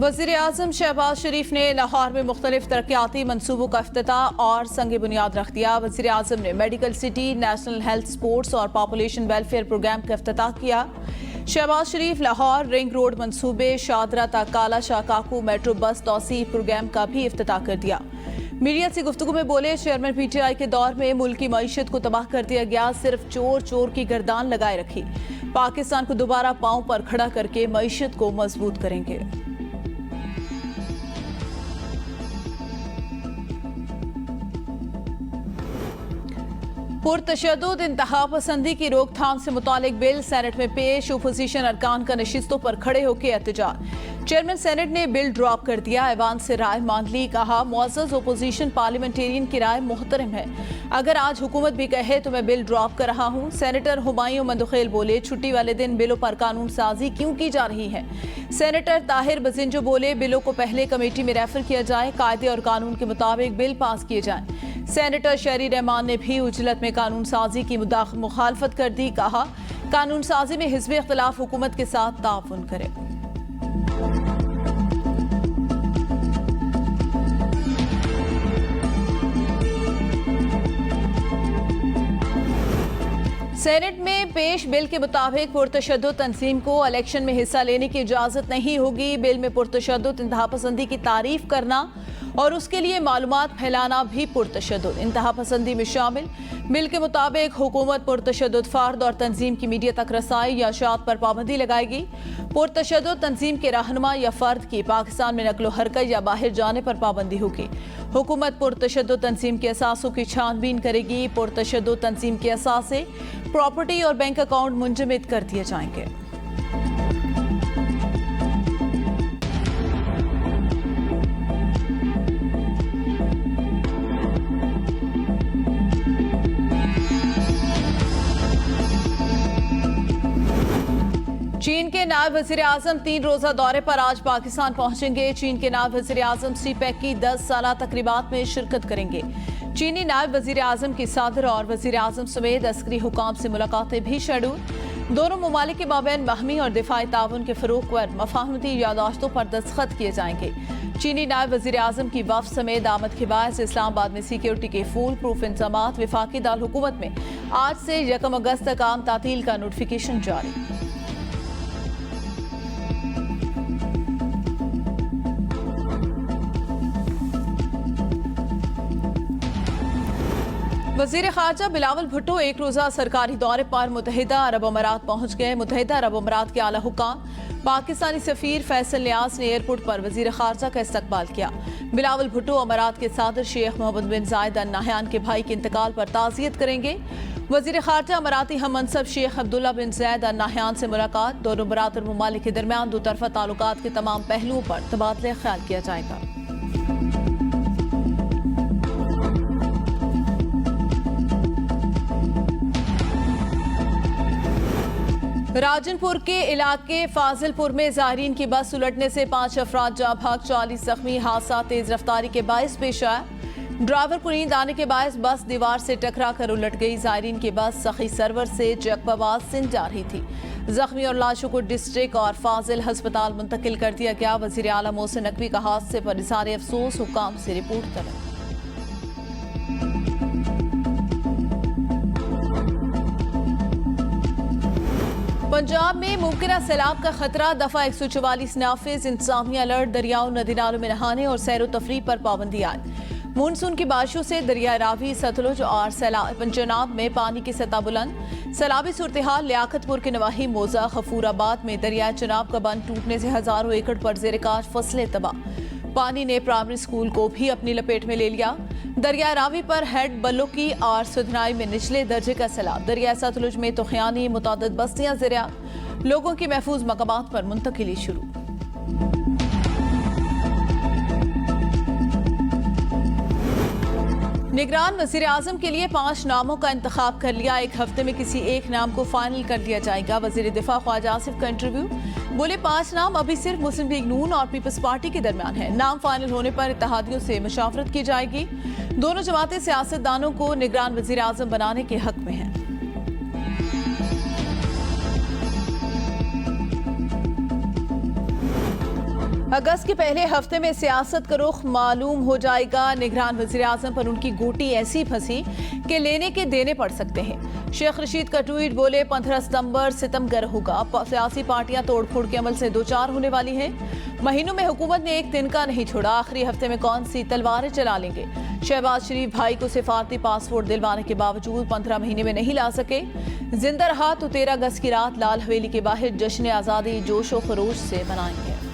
वज़ीर आज़म शहबाज शरीफ ने लाहौर में मुख्तलिफ तरक्याती मनसूबों का इफ्तिताह और संग बुनियाद रख दिया। वज़ीर आज़म ने medical city, national health, sports और पॉपुलेशन वेलफेयर प्रोग्राम का इफ्तिताह किया। शहबाज शरीफ लाहौर रिंग रोड मनसूबे, शादरा तक काला शाह काकू मेट्रो बस तौसी प्रोग्राम का भी इफ्तिताह कर दिया। मीडिया से गुफ्तगू में बोले चेयरमैन PTI के दौर में मुल्क की मईशत को तबाह कर दिया गया, सिर्फ चोर चोर की गर्दान लगाए रखी। पाकिस्तान को दोबारा पांव पर खड़ा करके मईशत को मजबूत करेंगे। पुरतशद्दुद इंतहा पसंदी की रोकथाम से मुतालिक बिल सेनेट में पेश, ओपोजिशन अरकान का नशिस्तों पर खड़े होकर एहतजाज। चेयरमैन सेनेट ने बिल ड्रॉप कर दिया, ऐवान से राय मांग ली। कहा मुअज़्ज़ज़ ओपोजिशन पार्लियामेंटेरियन की राय मुहतरम है, अगर आज हुकूमत भी कहे तो मैं बिल ड्रॉप कर रहा हूँ। सेनेटर हुमायूं मंदखेल बोले छुट्टी वाले दिन बिलों पर कानून साजी क्यों की जा रही है। सेनेटर ताहिर बजिंजो बोले बिलों को पहले कमेटी में रेफर किया जाए, कायदे और कानून के मुताबिक बिल पास किए जाएं। सेनेटर शहरी रहमान ने भी उजलत में कानून साजी की मुखालफत कर दी। कहा कानून साजी में हिज़्ब इख्तिलाफ हुकूमत के साथ ताउन करे। सेनेट में पेश बिल के मुताबिक पुरतशद्दुद तंजीम को इलेक्शन में हिस्सा लेने की इजाजत नहीं होगी। बिल में पुरतशद्दुद इंतहा पसंदी की तारीफ करना और उसके लिए मालूमात फैलाना भी पुरतशद्दुद इंतहा पसंदी में शामिल। बिल के मुताबिक हुकूमत पुरतशद्दुद फर्द और तंजीम की मीडिया तक रसाई या शात पर पाबंदी लगाएगी। पुरतशद्दुद तंजीम के रहनुमा या फर्द की पाकिस्तान में नकलो हरकत या बाहर जाने पर पाबंदी होगी। हुकूमत पुरतशद्दुद तंजीम के असासों की छानबीन करेगी। पुरतशद्दुद तंजीम के असासे, प्रॉपर्टी और बैंक अकाउंट मुंजमद कर दिए जाएंगे। चीन के नायब वज़ीर आज़म 3 रोज़ा दौरे पर आज पाकिस्तान पहुंचेंगे। चीन के नायब वज़ीर आज़म CPEC की 10 साला तकरीबात में शिरकत करेंगे। चीनी नायब वज़ीर आज़म की सदर और वज़ीर आज़म समेत अस्करी हुकाम से मुलाकातें भी शेड्यूल। दोनों ममालिक के माबैन बाहमी और दिफाई ताउन के फ़रोग़ पर मफ़ाहमती यादाश्तों पर दस्तखत किए जाएंगे। चीनी नायब वज़ीर आज़म की वफ़द समेत आमद के बायस इस्लामाबाद में सिक्योरिटी के फुल प्रूफ इंतज़ामात। वफाकी दारुल हुकूमत में आज से 1 अगस्त तक आम तातील का नोटिफिकेशन जारी। वज़ीर ख़ारजा बिलावल भुट्टो 1 रोज़ा सरकारी दौरे पर मुत्तहिदा अरब अमारात पहुंच गए। मुत्तहिदा अरब अमारात के आला हुकाम पाकिस्तानी सफ़ीर फैसल नियाज ने एयरपोर्ट पर वज़ीर ख़ारजा का इस्तकबाल किया। बिलावल भुट्टो अमारात के सदर शेख मोहम्मद बिन जायद अल नहयान के भाई के इंतकाल पर ताज़ियत करेंगे। वज़ीर ख़ारजा अमाराती हम मनसब शेख अब्दुल्ला बिन ज़ैद अल नहयान से मुलाकात। दोनों बरातर ममालिक के दरमियान दोतरफ़ा ताल्लुकात के तमाम पहलुओं पर तबादला ख्याल किया जाएगा। राजनपुर के इलाके फाजिलपुर में ज़ायरीन की बस उलटने से 5 अफराद जाँ भाग, 40 जख्मी। हादसा तेज रफ्तारी के बायस पेश आया। ड्राइवर को नींद आने के बायस बस दीवार से टकरा कर उलट गई। ज़ायरीन की बस सखी सरवर से जकबाबाद सिंध जा रही थी। जख्मी और लाशों को डिस्ट्रिक्ट और फाजिल हस्पताल मुंतकिल कर दिया गया। वज़ीर आला मोहसिन नकवी का हादसे पर इज़हार अफसोस, हुकाम से रिपोर्ट तलब। पंजाब में मुमकिन सैलाब का खतरा, दफा 144 नाफिज। इंतजामिया अलर्ट, दरियाओं नदी नालों में नहाने और सैर तफरीह पर पाबंदी आयद। मानसून की बारिशों से दरिया रावी, सतलुज और पंजनाब में पानी की सतह बुलंद। सैलाबी सूरत हाल लियाकतपुर के नवाही मोजा खफूराबाद में दरिया चनाब का बंद टूटने से हजारों एकड़ पर ज़ेर-ए-काश फसलें तबाह। पानी ने प्राइमरी स्कूल को भी अपनी लपेट में ले लिया। दरिया रावी पर हेड बल्लोकी और सुधनाई में निचले दर्जे का सैलाब। दरिया सतलुज में तोखयानी, मुतादिद बस्तियां ज़ेर-ए-आब, लोगों की महफूज मकामात पर मुंतकिली शुरू। निगरान वज़ीर आज़म के लिए 5 नामों का इंतखाब कर लिया। 1 हफ्ते में किसी एक नाम को फाइनल कर लिया जाएगा। वज़ीर दिफा ख्वाजा आसिफ का इंटरव्यू। बोले 5 नाम अभी सिर्फ मुस्लिम लीग नून और पीपल्स पार्टी के दरमियान है। नाम फाइनल होने पर इत्तेहादियों से मशावरत की जाएगी। दोनों जमातें सियासतदानों को निगरान वज़ीर आज़म बनाने के हक में हैं। अगस्त के पहले हफ्ते में सियासत का रुख मालूम हो जाएगा। निगरान वजीर आजम पर उनकी गोटी ऐसी फंसी कि लेने के देने पड़ सकते हैं। शेख रशीद का ट्वीट, बोले 15 सितंबर सितमगर होगा। सियासी पार्टियां तोड़फोड़ के अमल से दो चार होने वाली हैं। महीनों में हुकूमत ने एक तिनका नहीं छोड़ा। आखिरी हफ्ते में कौन सी तलवारें चला लेंगे। शहबाज शरीफ भाई को सिफारती पासपोर्ट दिलवाने के बावजूद 15 महीने में नहीं ला सके। जिंदा रहा तो 13 अगस्त की रात लाल हवेली के बाहर जश्न आज़ादी जोशो खरोश से मनाएंगे।